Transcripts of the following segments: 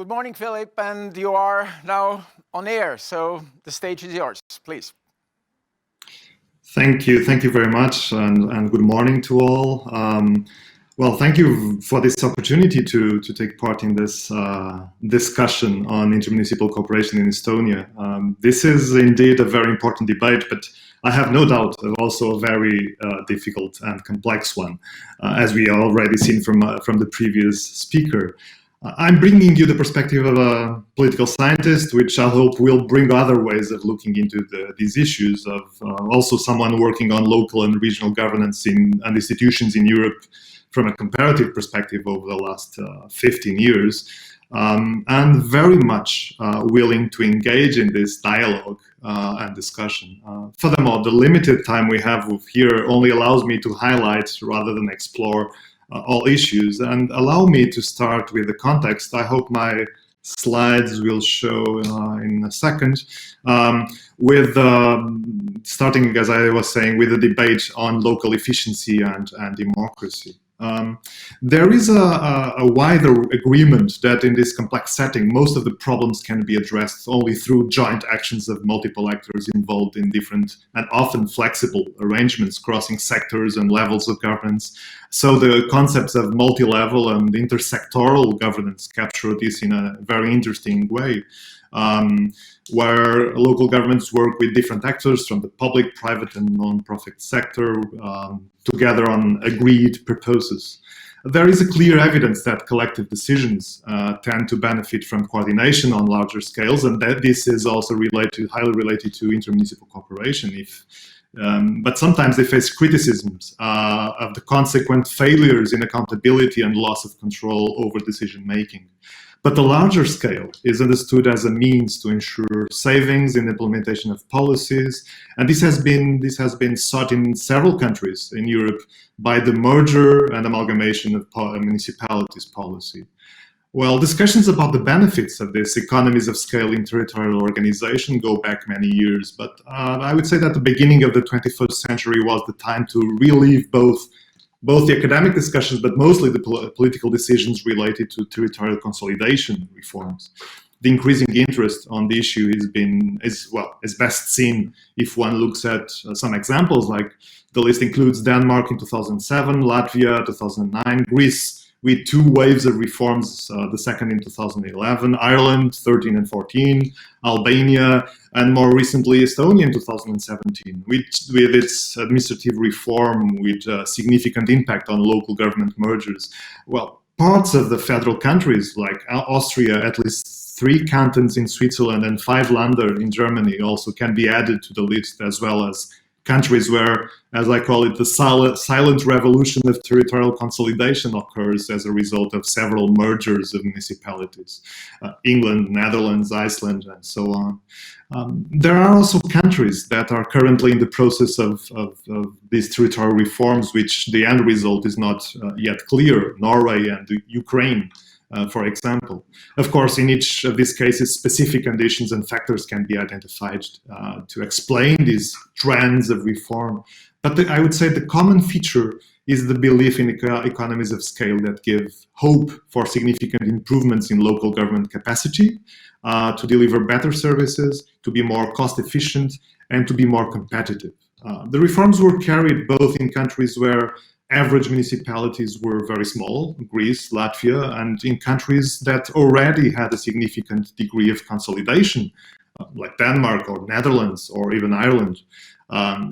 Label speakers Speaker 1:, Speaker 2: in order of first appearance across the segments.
Speaker 1: Good morning, Filipe, and you are now on air, so the stage is yours, please.
Speaker 2: Thank you very much, and good morning to all. Well, thank you for this opportunity to take part in this discussion on intermunicipal cooperation in Estonia. This is indeed a very important debate, but I have no doubt also a very difficult and complex one, as we already seen from the previous speaker. I'm bringing you the perspective of a political scientist, which I hope will bring other ways of looking into these issues, of also someone working on local and regional governance and institutions in Europe from a comparative perspective over the last 15 years, and very much willing to engage in this dialogue and discussion. Furthermore, the limited time we have here only allows me to highlight rather than explore all issues, and allow me to start with the context. I hope my slides will show in a second, with starting, as I was saying, with a debate on local efficiency and democracy. There is a wider agreement that in this complex setting, most of the problems can be addressed only through joint actions of multiple actors involved in different and often flexible arrangements crossing sectors and levels of governance. So the concepts of multi-level and intersectoral governance capture this in a very interesting way, where local governments work with different actors from the public, private and non-profit sector together on agreed purposes. There is a clear evidence that collective decisions tend to benefit from coordination on larger scales, and that this is also highly related to intermunicipal cooperation. But sometimes they face criticisms of the consequent failures in accountability and loss of control over decision making. But the larger scale is understood as a means to ensure savings in implementation of policies, and this has been sought in several countries in Europe by the merger and amalgamation of municipalities policy. Well, discussions about the benefits of this economies of scale in territorial organization go back many years, but I would say that the beginning of the 21st century was the time to relive both the academic discussions, but mostly the political decisions related to territorial consolidation reforms. The increasing interest on the issue is best seen if one looks at some examples, like the list includes Denmark in 2007, Latvia 2009, Greece with 2 waves of reforms, the second in 2011, Ireland 13 and 14, Albania, and more recently Estonia in 2017, with its administrative reform with significant impact on local government mergers. Well, parts of the federal countries like Austria, at least 3 cantons in Switzerland and 5 Länder in Germany also can be added to the list, as well as countries where, as I call it, the silent revolution of territorial consolidation occurs as a result of several mergers of municipalities. England, Netherlands, Iceland, and so on. There are also countries that are currently in the process of these territorial reforms, which the end result is not yet clear, Norway and Ukraine. For example. Of course, in each of these cases, specific conditions and factors can be identified to explain these trends of reform. But I would say the common feature is the belief in economies of scale that give hope for significant improvements in local government capacity to deliver better services, to be more cost efficient, and to be more competitive. The reforms were carried both in countries where average municipalities were very small, Greece, Latvia, and in countries that already had a significant degree of consolidation, like Denmark or Netherlands or even Ireland.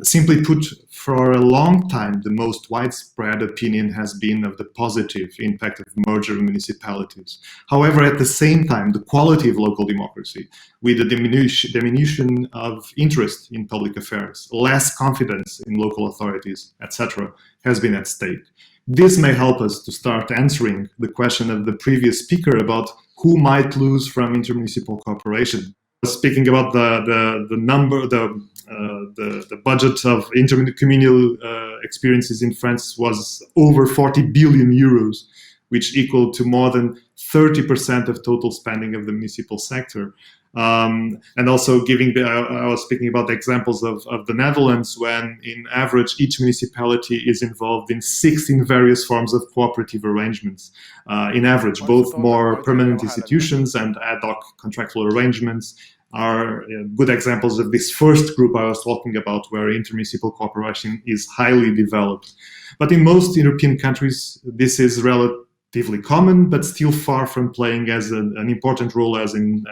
Speaker 2: Simply put, for a long time, the most widespread opinion has been of the positive impact of merger in municipalities. However, at the same time, the quality of local democracy, with the diminution of interest in public affairs, less confidence in local authorities, etc., has been at stake. This may help us to start answering the question of the previous speaker about who might lose from intermunicipal cooperation. Speaking about the budget of intercommunal experiences in France was over 40 billion euros, which equal to more than 30% of total spending of the municipal sector. And also I was speaking about the examples of the Netherlands, when in average each municipality is involved in 16 various forms of cooperative arrangements. In average, both more permanent institutions and ad hoc contractual arrangements are good examples of this first group I was talking about, where intermunicipal cooperation is highly developed. But in most European countries, this is relatively common, but still far from playing as an important role as in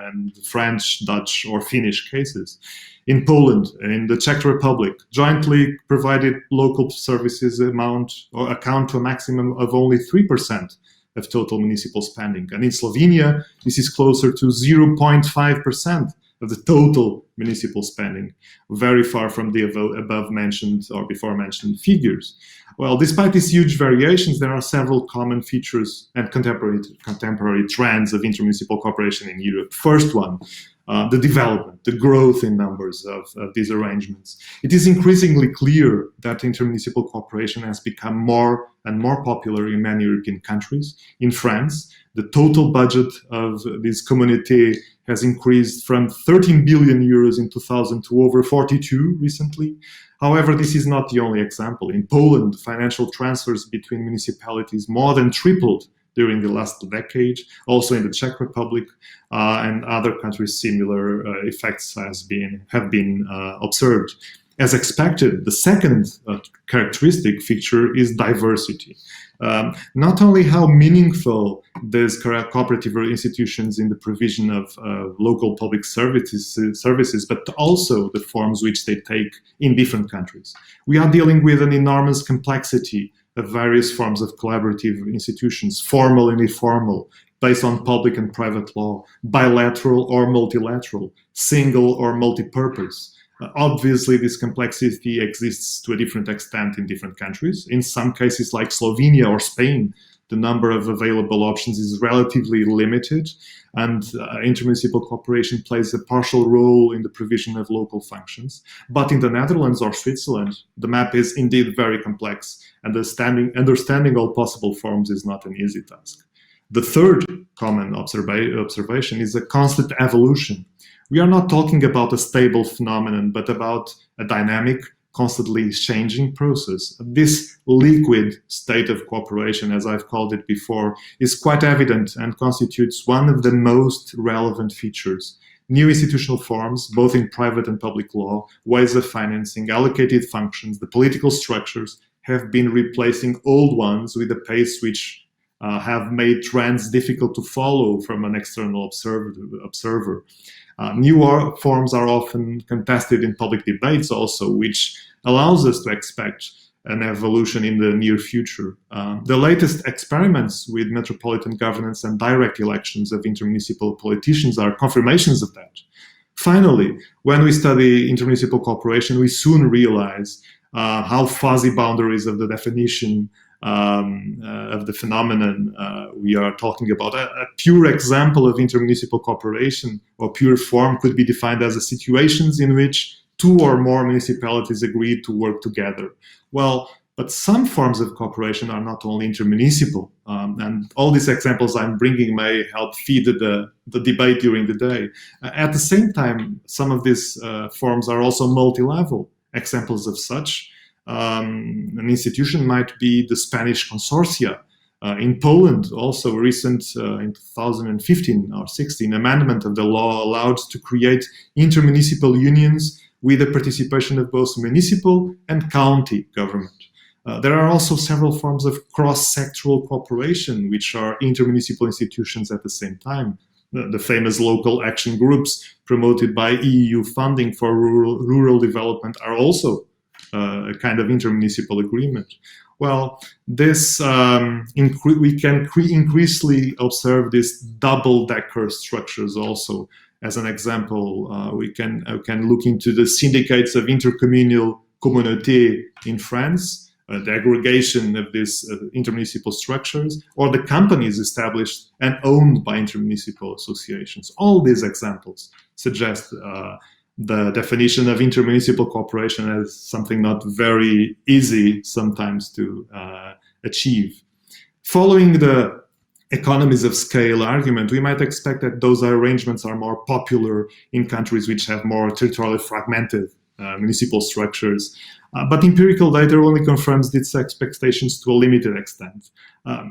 Speaker 2: French, Dutch, or Finnish cases. In Poland, in the Czech Republic, jointly provided local services account to a maximum of only 3% of total municipal spending. And in Slovenia, this is closer to 0.5% of the total municipal spending, very far from the above mentioned or before mentioned figures. Well, despite these huge variations, there are several common features and contemporary trends of intermunicipal cooperation in Europe. First one, the development, the growth in numbers of these arrangements. It is increasingly clear that intermunicipal cooperation has become more and more popular in many European countries. In France, the total budget of this communauté has increased from 13 billion euros in 2000 to over 42 recently. However, this is not the only example. In Poland, financial transfers between municipalities more than tripled during the last decade. Also in the Czech Republic and other countries, similar effects have been observed. As expected, the second characteristic feature is diversity. Not only how meaningful these cooperative institutions in the provision of local public services, but also the forms which they take in different countries. We are dealing with an enormous complexity of various forms of collaborative institutions, formal and informal, based on public and private law, bilateral or multilateral, single or multi-purpose. Obviously, this complexity exists to a different extent in different countries. In some cases, like Slovenia or Spain, the number of available options is relatively limited, and intermunicipal cooperation plays a partial role in the provision of local functions. But in the Netherlands or Switzerland, the map is indeed very complex, and understanding all possible forms is not an easy task. The third common observation is a constant evolution. We are not talking about a stable phenomenon, but about a dynamic, constantly changing process. This liquid state of cooperation, as I've called it before, is quite evident and constitutes one of the most relevant features. New institutional forms, both in private and public law, ways of financing, allocated functions, the political structures, have been replacing old ones with a pace which have made trends difficult to follow from an external observer. New forms are often contested in public debates also, which allows us to expect an evolution in the near future. The latest experiments with metropolitan governance and direct elections of intermunicipal politicians are confirmations of that. Finally, when we study intermunicipal cooperation, we soon realize how fuzzy boundaries of the definition of the phenomenon we are talking about. A pure example of intermunicipal cooperation or pure form could be defined as situations in which two or more municipalities agreed to work together. Well, but some forms of cooperation are not only intermunicipal, and all these examples I'm bringing may help feed the debate during the day. At the same time, some of these forms are also multi-level. Examples of such an institution might be the Spanish consortia. In Poland, also recent in 2015 or 16, amendment of the law allowed to create intermunicipal unions with the participation of both municipal and county government. There are also several forms of cross-sectoral cooperation, which are intermunicipal institutions at the same time. The famous local action groups promoted by EU funding for rural development are also a kind of intermunicipal agreement. Well, this we can increasingly observe these double-decker structures also. As an example, we can look into the syndicates of intercommunal communauté in France, the aggregation of these intermunicipal structures, or the companies established and owned by intermunicipal associations. All these examples suggest the definition of intermunicipal cooperation as something not very easy sometimes to achieve. Following the economies of scale argument, we might expect that those arrangements are more popular in countries which have more territorially fragmented municipal structures. But empirical data only confirms these expectations to a limited extent.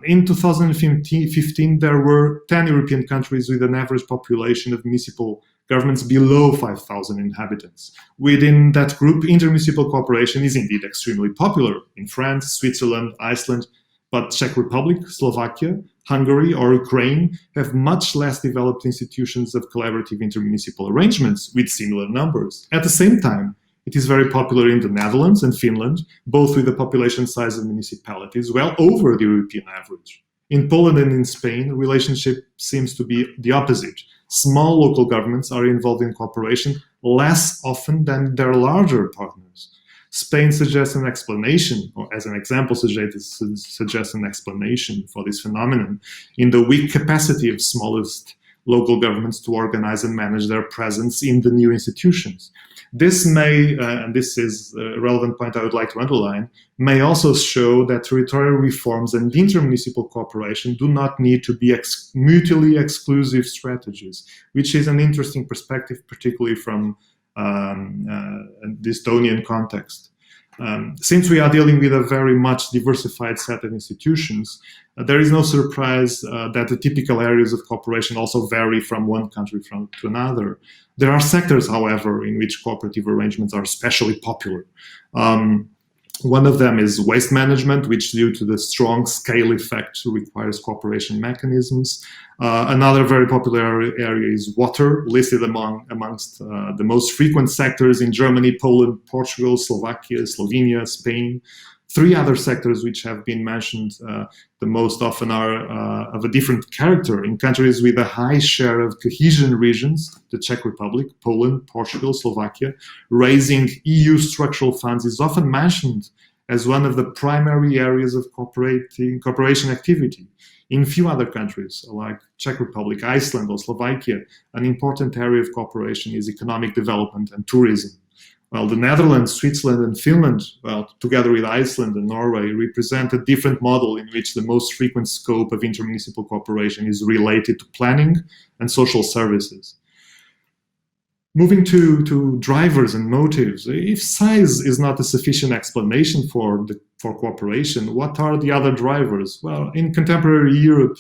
Speaker 2: In 2015, there were 10 European countries with an average population of municipal governments below 5,000 inhabitants. Within that group, intermunicipal cooperation is indeed extremely popular in France, Switzerland, Iceland, but Czech Republic, Slovakia, Hungary, or Ukraine have much less developed institutions of collaborative intermunicipal arrangements with similar numbers. At the same time, it is very popular in the Netherlands and Finland, both with a population size of municipalities well over the European average. In Poland and in Spain, the relationship seems to be the opposite. Small local governments are involved in cooperation less often than their larger partners. Spain suggests an explanation, or as an example suggests an explanation for this phenomenon in the weak capacity of smallest local governments to organize and manage their presence in the new institutions. This may, and this is a relevant point I would like to underline, may also show that territorial reforms and intermunicipal cooperation do not need to be mutually exclusive strategies, which is an interesting perspective, particularly from the Estonian context. Since we are dealing with a very much diversified set of institutions, there is no surprise that the typical areas of cooperation also vary from one country to another. There are sectors, however, in which cooperative arrangements are especially popular. One of them is waste management, which due to the strong scale effect requires cooperation mechanisms. Another very popular area is water, listed amongst the most frequent sectors in Germany, Poland, Portugal, Slovakia, Slovenia, Spain. Three other sectors which have been mentioned the most often are of a different character in countries with a high share of cohesion regions, the Czech Republic, Poland, Portugal, Slovakia. Raising EU structural funds is often mentioned as one of the primary areas of cooperation activity. In few other countries, like Czech Republic, Iceland, or Slovakia, an important area of cooperation is economic development and tourism. Well, the Netherlands, Switzerland, and Finland, well, together with Iceland and Norway, represent a different model in which the most frequent scope of intermunicipal cooperation is related to planning and social services. Moving to drivers and motives, if size is not a sufficient explanation for cooperation, what are the other drivers? Well, in contemporary Europe,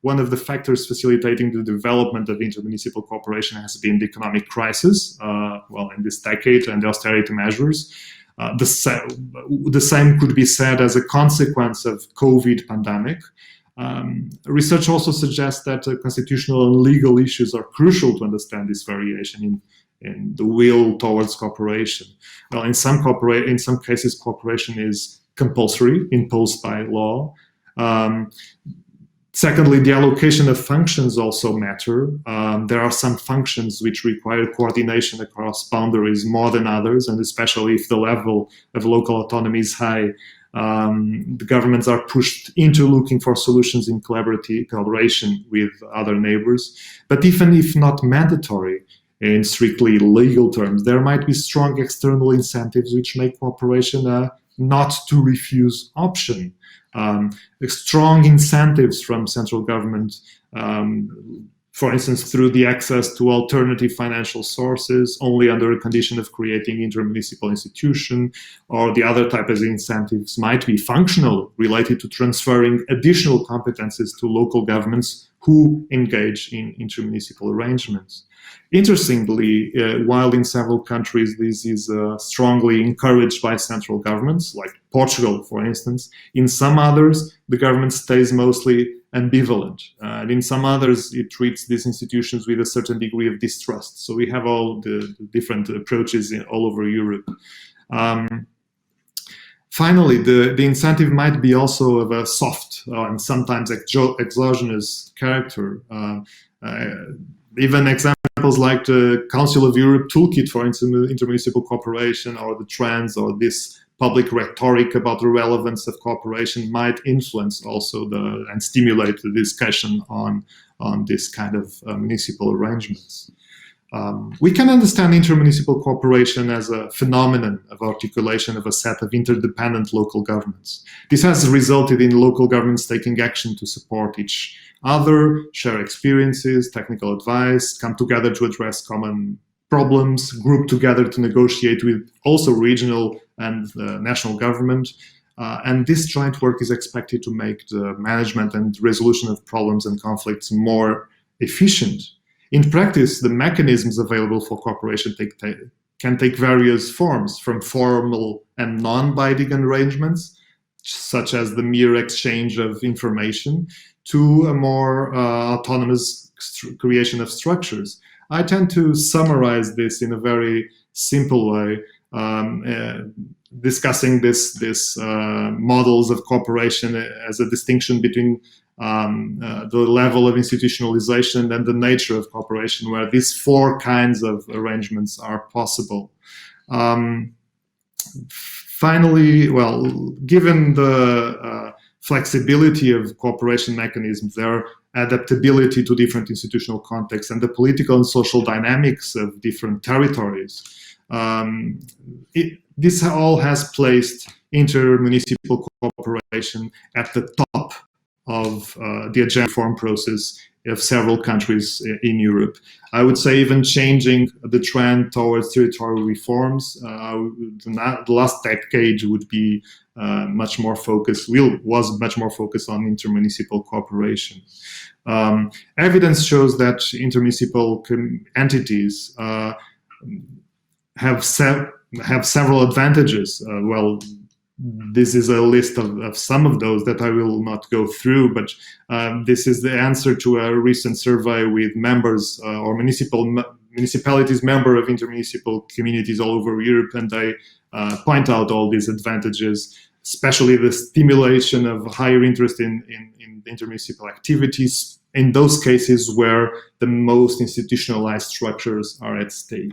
Speaker 2: one of the factors facilitating the development of intermunicipal cooperation has been the economic crisis, in this decade, and the austerity measures. The same could be said as a consequence of COVID pandemic. Research also suggests that constitutional and legal issues are crucial to understand this variation in the will towards cooperation. Well, in some cases, cooperation is compulsory, imposed by law. Secondly, the allocation of functions also matter. There are some functions which require coordination across boundaries more than others, and especially if the level of local autonomy is high, the governments are pushed into looking for solutions in collaboration with other neighbors. But even if not mandatory in strictly legal terms, there might be strong external incentives which make cooperation a not to refuse option. Strong incentives from central government, for instance, through the access to alternative financial sources only under a condition of creating intermunicipal institution, or the other type of incentives might be functional, related to transferring additional competences to local governments who engage in intermunicipal arrangements. Interestingly, while in several countries this is strongly encouraged by central governments, like Portugal, for instance, in some others, the government stays mostly ambivalent. And in some others, it treats these institutions with a certain degree of distrust. So we have all the different approaches all over Europe. Finally, the incentive might be also of a soft and sometimes exogenous character. Even examples like the Council of Europe Toolkit for Intermunicipal Cooperation, or the trends, or this public rhetoric about the relevance of cooperation might influence also and stimulate the discussion on this kind of municipal arrangements. We can understand intermunicipal cooperation as a phenomenon of articulation of a set of interdependent local governments. This has resulted in local governments taking action to support each other, share experiences, technical advice, come together to address common problems, group together to negotiate with also regional and national government. And this joint work is expected to make the management and resolution of problems and conflicts more efficient. In practice, the mechanisms available for cooperation can take various forms, from formal and non-binding arrangements, such as the mere exchange of information, to a more autonomous creation of structures. I tend to summarize this in a very simple way, discussing this models of cooperation as a distinction between the level of institutionalization and the nature of cooperation, where these four kinds of arrangements are possible. Finally, well, given the flexibility of cooperation mechanisms, their adaptability to different institutional contexts, and the political and social dynamics of different territories, this all has placed intermunicipal cooperation at the top of the agenda reform process of several countries in Europe. I would say even changing the trend towards territorial reforms. The last decade would be much more focused, was much more focused on intermunicipal cooperation. Evidence shows that intermunicipal entities have several advantages. Well, this is a list of some of those that I will not go through, but this is the answer to a recent survey with members or municipalities, member of intermunicipal communities all over Europe, and they point out all these advantages, especially the stimulation of higher interest in intermunicipal activities in those cases where the most institutionalized structures are at stake.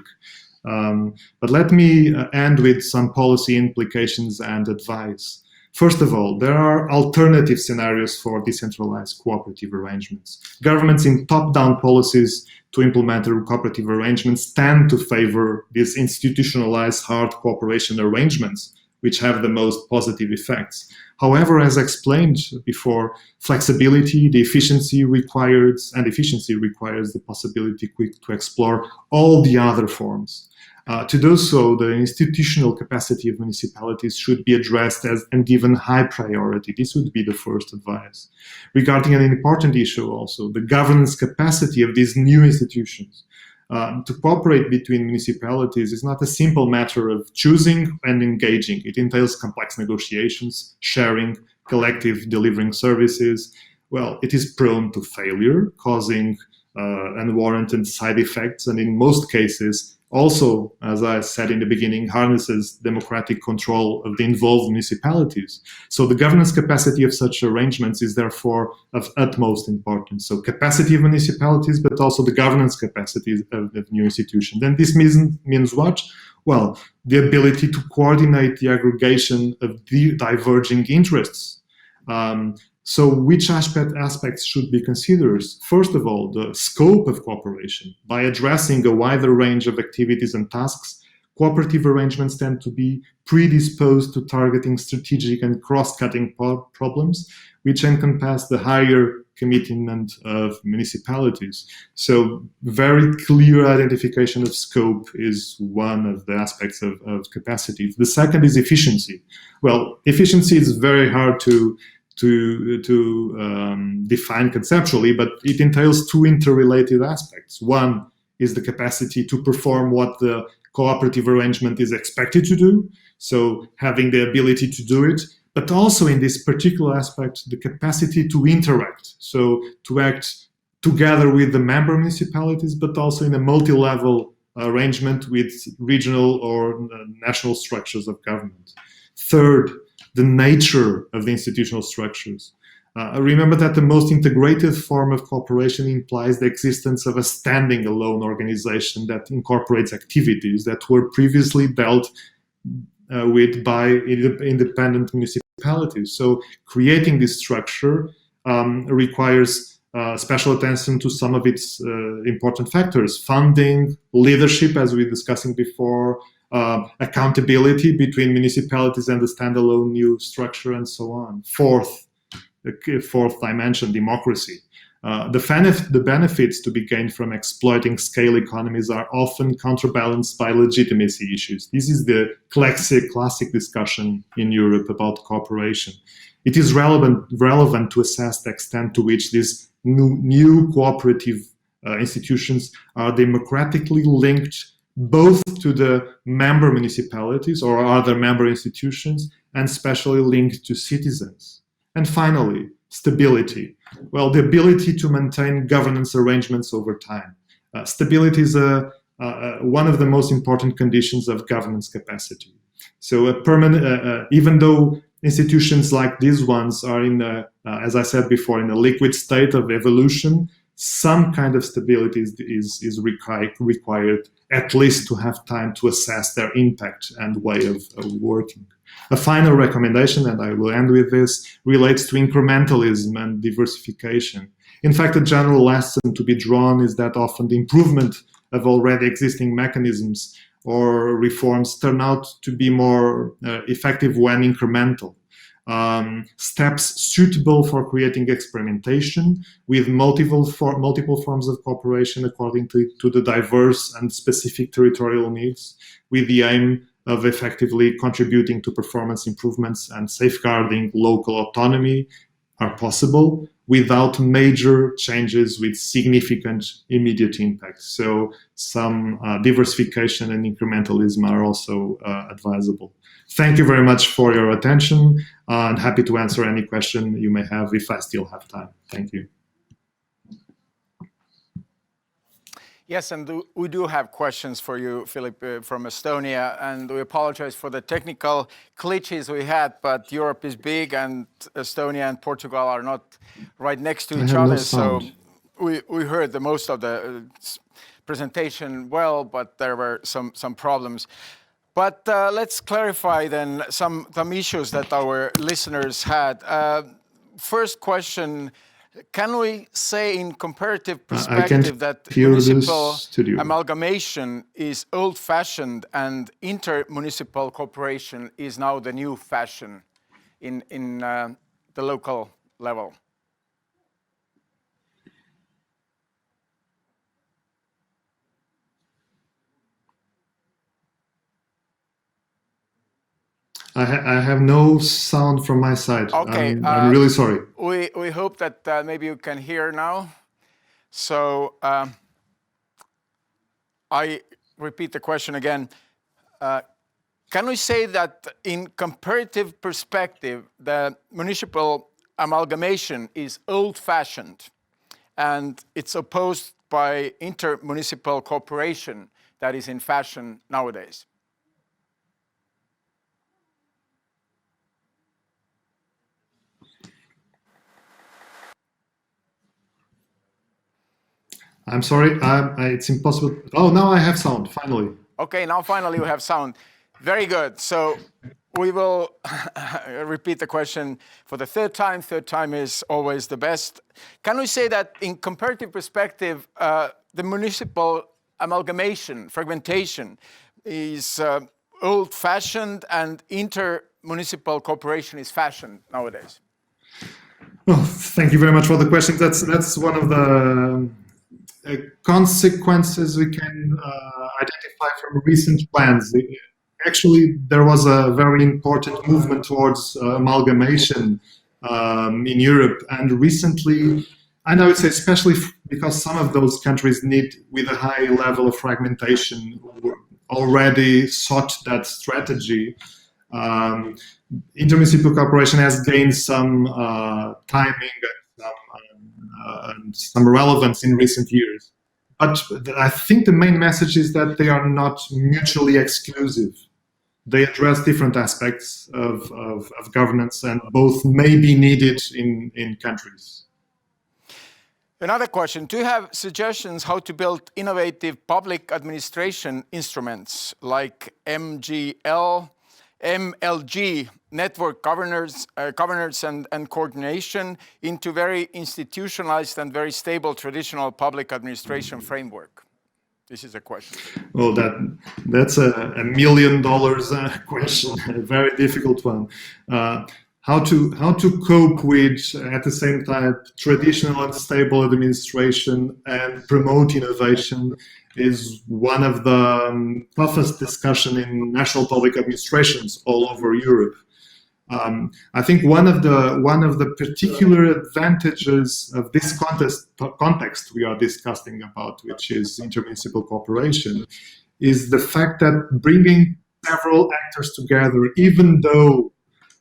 Speaker 2: But let me end with some policy implications and advice. First of all, there are alternative scenarios for decentralized cooperative arrangements. Governments in top-down policies to implement cooperative arrangements tend to favor these institutionalized hard cooperation arrangements, which have the most positive effects. However, as explained before, flexibility, the efficiency requires the possibility to explore all the other forms. To do so, the institutional capacity of municipalities should be addressed and given high priority. This would be the first advice. Regarding an important issue also, the governance capacity of these new institutions. To cooperate between municipalities is not a simple matter of choosing and engaging. It entails complex negotiations, sharing, collective delivering services. Well, it is prone to failure, causing unwarranted side effects, and in most cases, also, as I said in the beginning, harnesses democratic control of the involved municipalities. So the governance capacity of such arrangements is therefore of utmost importance. So capacity of municipalities, but also the governance capacity of new institutions. And this means what? Well, the ability to coordinate the aggregation of diverging interests. So which aspects should be considered? First of all, the scope of cooperation. By addressing a wider range of activities and tasks, cooperative arrangements tend to be predisposed to targeting strategic and cross-cutting problems, which encompass the higher commitment of municipalities. So very clear identification of scope is one of the aspects of capacity. The second is efficiency. Well, efficiency is very hard to define conceptually, but it entails two interrelated aspects. One is the capacity to perform what the cooperative arrangement is expected to do, so having the ability to do it, but also in this particular aspect, the capacity to interact, so to act together with the member municipalities, but also in a multi-level arrangement with regional or national structures of government. Third, the nature of the institutional structures. Remember that the most integrated form of cooperation implies the existence of a standing alone organization that incorporates activities that were previously dealt with by independent municipalities. So creating this structure requires special attention to some of its important factors: funding, leadership, as we were discussing before, accountability between municipalities and the standalone new structure, and so on. Fourth dimension, democracy. The benefits to be gained from exploiting scale economies are often counterbalanced by legitimacy issues. This is the classic discussion in Europe about cooperation. It is relevant to assess the extent to which these new cooperative institutions are democratically linked both to the member municipalities or other member institutions, and especially linked to citizens. And finally, stability. Well, the ability to maintain governance arrangements over time. Stability is one of the most important conditions of governance capacity. So a permanent, even though institutions like these ones are in, as I said before, in a liquid state of evolution, some kind of stability is required, at least to have time to assess their impact and way of working. A final recommendation, and I will end with this, relates to incrementalism and diversification. In fact, a general lesson to be drawn is that often the improvement of already existing mechanisms or reforms turn out to be more effective when incremental. Steps suitable for creating experimentation with multiple forms of cooperation according to the diverse and specific territorial needs, with the aim of effectively contributing to performance improvements and safeguarding local autonomy are possible without major changes with significant immediate impact. So some diversification and incrementalism are also advisable. Thank you very much for your attention, and happy to answer any question you may have if I still have time. Thank you.
Speaker 1: Yes, and we do have questions for you, Filipe, from Estonia, and we apologize for the technical glitches we had, but Europe is big and Estonia and Portugal are not right next to each other, so we heard the most of the presentation well, but there were some problems. But let's clarify then some issues that our listeners had. First question, can we say in comparative perspective that municipal amalgamation is old-fashioned and inter-municipal cooperation is now the new fashion in the local level?
Speaker 2: I have no sound from my side.
Speaker 1: Okay,
Speaker 2: I'm really sorry.
Speaker 1: We hope that maybe you can hear now. So I repeat the question again. Can we say that in comparative perspective, the municipal amalgamation is old-fashioned and it's opposed by inter-municipal cooperation that is in fashion nowadays?
Speaker 2: I'm sorry, it's impossible. Oh, now I have sound, finally.
Speaker 1: Okay, now finally we have sound. Very good. So we will repeat the question for the third time. Third time is always the best. Can we say that in comparative perspective, the municipal amalgamation, fragmentation, is old-fashioned and inter-municipal cooperation is fashion nowadays?
Speaker 2: Oh, thank you very much for the question. That's one of the consequences we can identify from recent plans. Actually, there was a very important movement towards amalgamation in Europe, and recently, and I would say especially because some of those countries with a high level of fragmentation already sought that strategy. Intermunicipal cooperation has gained some timing and some relevance in recent years. But I think the main message is that they are not mutually exclusive. They address different aspects of governance, and both may be needed in countries.
Speaker 1: Another question, do you have suggestions how to build innovative public administration instruments like MGL, MLG, network governance and coordination, into very institutionalized and very stable traditional public administration framework? This is a question.
Speaker 2: Well, that's a $1 million question, a very difficult one. How to cope with, at the same time, traditional and stable administration and promote innovation is one of the toughest discussion in national public administrations all over Europe. I think one of the particular advantages of this context we are discussing about, which is intermunicipal cooperation, is the fact that bringing several actors together, even though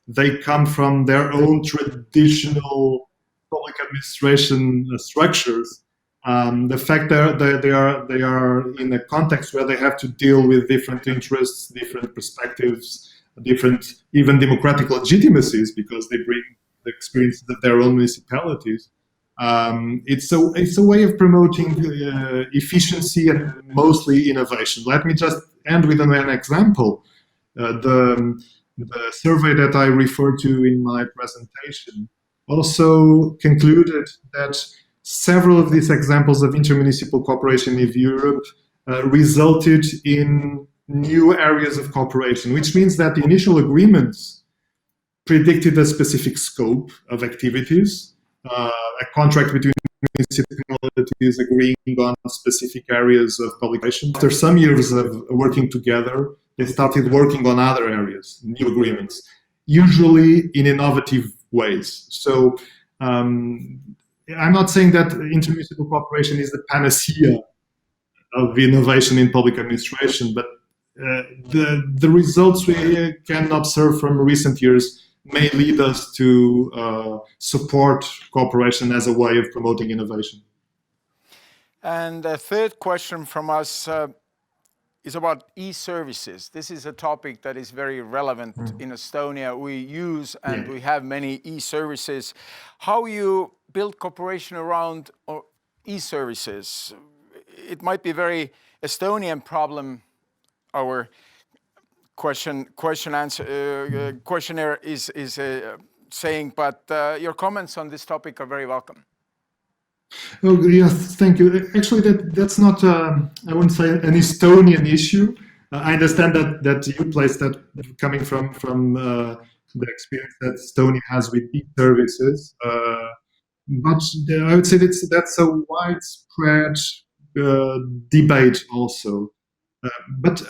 Speaker 2: they come from their own traditional public administration structures, the fact that they are in a context where they have to deal with different interests, different perspectives, different even democratic legitimacies, because they bring the experiences of their own municipalities. It's a way of promoting efficiency and mostly innovation. Let me just end with an example. The survey that I referred to in my presentation also concluded that several of these examples of intermunicipal cooperation in Europe resulted in new areas of cooperation, which means that the initial agreements predicted a specific scope of activities, a contract between municipalities agreeing on specific areas of publication. After some years of working together, they started working on other areas, new agreements, usually in innovative ways. So I'm not saying that intermunicipal cooperation is the panacea of innovation in public administration, but the results we can observe from recent years may lead us to support cooperation as a way of promoting innovation.
Speaker 1: And a third question from us is about e-services. This is a topic that is very relevant in Estonia. We use and we have many e-services. How you build cooperation around e-services? It might be a very Estonian problem. Our questionnaire is saying, but your comments on this topic are very welcome.
Speaker 2: Oh, yes, thank you. Actually, that's not, I wouldn't say an Estonian issue. I understand that you place that coming from the experience that Estonia has with e-services. But I would say that's a widespread debate also. But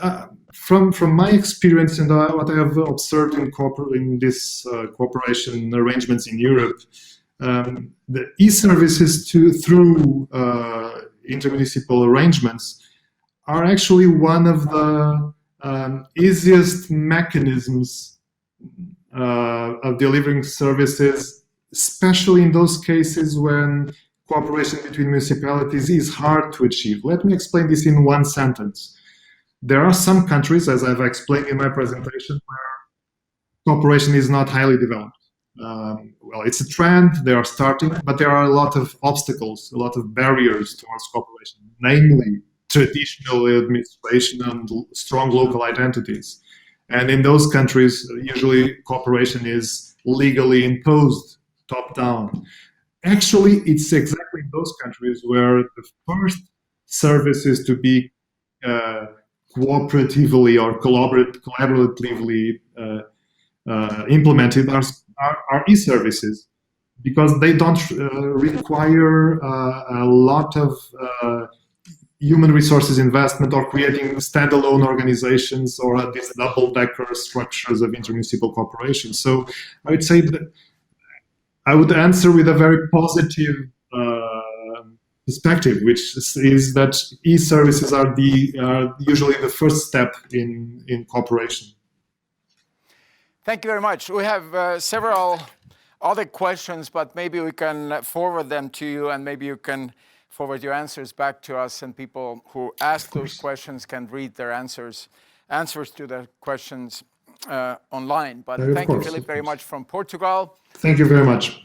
Speaker 2: from my experience and what I have observed in this cooperation arrangements in Europe, the e-services through intermunicipal arrangements are actually one of the easiest mechanisms of delivering services, especially in those cases when cooperation between municipalities is hard to achieve. Let me explain this in one sentence. There are some countries, as I've explained in my presentation, where cooperation is not highly developed. Well, it's a trend, they are starting, but there are a lot of obstacles, a lot of barriers towards cooperation, namely traditional administration and strong local identities. And in those countries, usually cooperation is legally imposed, top-down. Actually, it's exactly in those countries where the first services to be cooperatively or collaboratively implemented are e-services, because they don't require a lot of human resources investment or creating standalone organizations or these double-decker structures of intermunicipal cooperation. So I would say that I would answer with a very positive perspective, which is that e-services are usually the first step in cooperation.
Speaker 1: Thank you very much. We have several other questions, but maybe we can forward them to you, and maybe you can forward your answers back to us, and people who ask those questions can read their answers to the questions online. But thank you, Filipe, very much from Portugal.
Speaker 2: Thank you very much.